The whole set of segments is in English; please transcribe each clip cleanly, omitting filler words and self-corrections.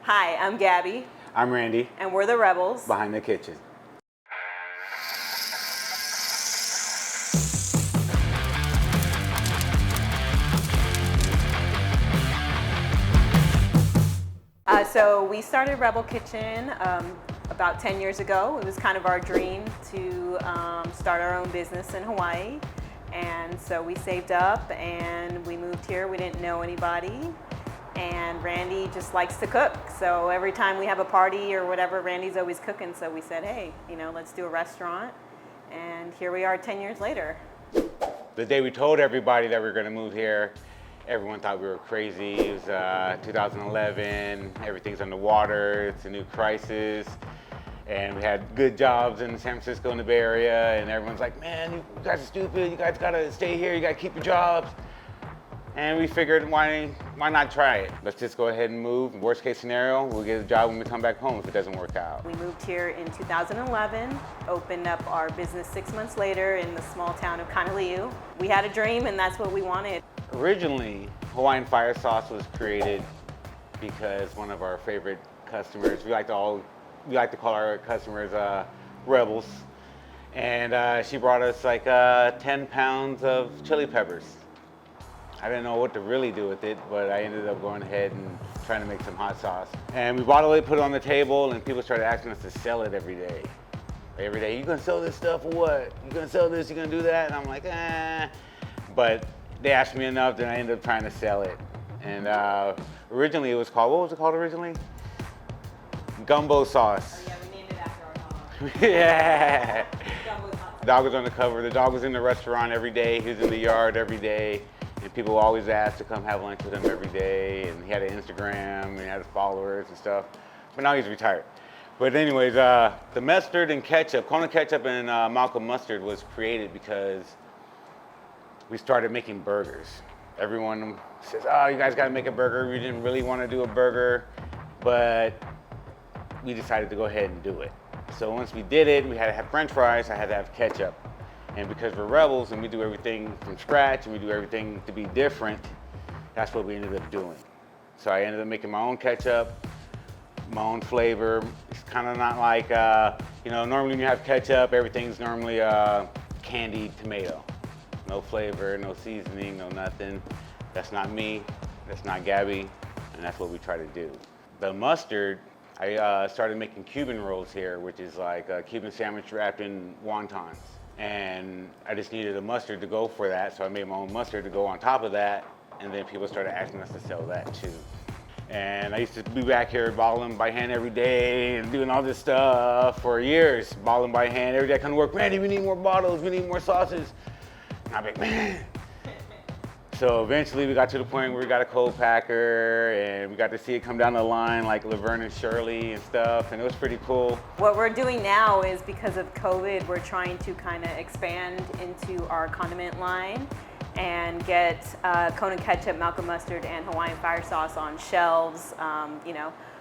Hi, I'm Gabby. I'm Randy. And we're the Rebels. Behind the kitchen. So we started Rebel Kitchen about 10 years ago. It was kind of our dream to start our own business in Hawaii. And so we saved up and we moved here. We didn't know anybody. And Randy just likes to cook. So every time we have a party or whatever, Randy's always cooking. So we said, hey, let's do a restaurant. And here we are 10 years later. The day we told everybody that we were going to move here, everyone thought we were crazy. It was 2011, everything's underwater, it's a new crisis. And we had good jobs in San Francisco in the Bay Area, and everyone's like, man, you guys are stupid, you guys gotta stay here, you gotta keep your jobs. And we figured, why not try it? Let's just go ahead and move. Worst case scenario, we'll get a job when we come back home if it doesn't work out. We moved here in 2011, opened up our business 6 months later in the small town of Kainaliu. We had a dream and that's what we wanted. Originally, Hawaiian fire sauce was created because one of our favorite customers, we like to call our customers rebels, and she brought us like 10 pounds of chili peppers. I didn't know what to really do with it, but I ended up going ahead and trying to make some hot sauce. And we bottled it, put it on the table, and people started asking us to sell it every day. Every day, you gonna sell this stuff or what? You gonna sell this, you gonna do that? And I'm like, eh. But they asked me enough, then I ended up trying to sell it. And originally it was called, what was it called originally? Gumbo sauce. Oh, yeah, we named it after our dog. Yeah. Gumbo sauce. The dog was on the cover. The dog was in the restaurant every day. He was in the yard every day. And people always asked to come have lunch with him every day. And he had an Instagram and he had followers and stuff. But now he's retired. But anyways, the mustard and ketchup, Kona ketchup and Malcolm mustard was created because we started making burgers. Everyone says, oh, you guys gotta make a burger. We didn't really want to do a burger, but we decided to go ahead and do it. So once we did it, we had to have French fries, I had to have ketchup. And because we're rebels and we do everything from scratch and we do everything to be different, that's what we ended up doing. So I ended up making my own ketchup, my own flavor. It's kind of not like, normally when you have ketchup, everything's normally candied tomato. No flavor, no seasoning, no nothing. That's not me, that's not Gabby, and that's what we try to do. The mustard, I started making Cuban rolls here, which is like a Cuban sandwich wrapped in wontons. And I just needed a mustard to go for that, so I made my own mustard to go on top of that, and then people started asking us to sell that too. And I used to be back here bottling by hand every day and doing all this stuff for years, bottling by hand. Every day I come to work, Randy, we need more bottles, we need more sauces. And I'm like, man. So eventually we got to the point where we got a co-packer and we got to see it come down the line like Laverne and Shirley and stuff, and it was pretty cool. What we're doing now is because of COVID, we're trying to kind of expand into our condiment line and get Kona ketchup, Malcolm mustard, and Hawaiian fire sauce on shelves,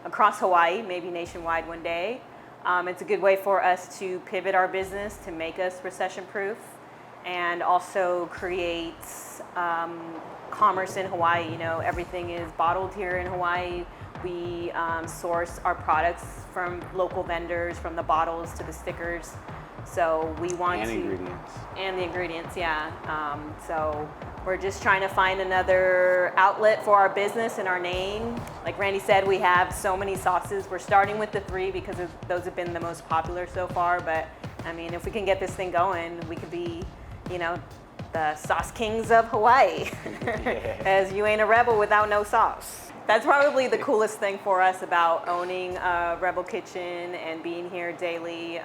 across Hawaii, maybe nationwide one day. It's a good way for us to pivot our business to make us recession-proof and also create commerce in Hawaii. Everything is bottled here in Hawaii. We source our products from local vendors, from the bottles to the stickers. So we want and ingredients. And the ingredients, yeah. So we're just trying to find another outlet for our business and our name. Like Randy said, we have so many sauces. We're starting with the 3 because those have been the most popular so far. But I mean, if we can get this thing going, we could be, the sauce kings of Hawaii. As you ain't a rebel without no sauce. That's probably the coolest thing for us about owning Rebel Kitchen and being here daily.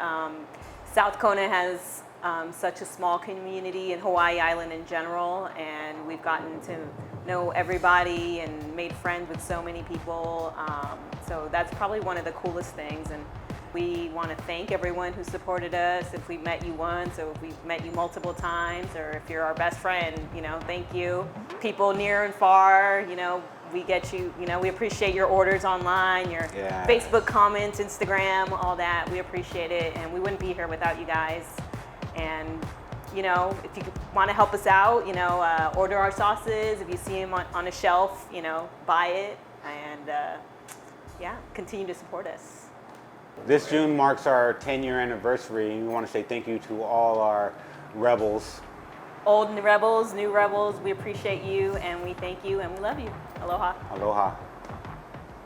South Kona has such a small community in Hawaii Island in general, and we've gotten to know everybody and made friends with so many people. So that's probably one of the coolest things. And we want to thank everyone who supported us. If we met you once, or if we've met you multiple times, or if you're our best friend, thank you. People near and far, we get you, we appreciate your orders online, your Facebook comments, Instagram, all that. We appreciate it, and we wouldn't be here without you guys. And, if you want to help us out, order our sauces. If you see them on a shelf, buy it. And yeah, continue to support us. This June marks our 10-year anniversary, and we want to say thank you to all our rebels. Old rebels, new rebels, we appreciate you and we thank you and we love you. Aloha. Aloha.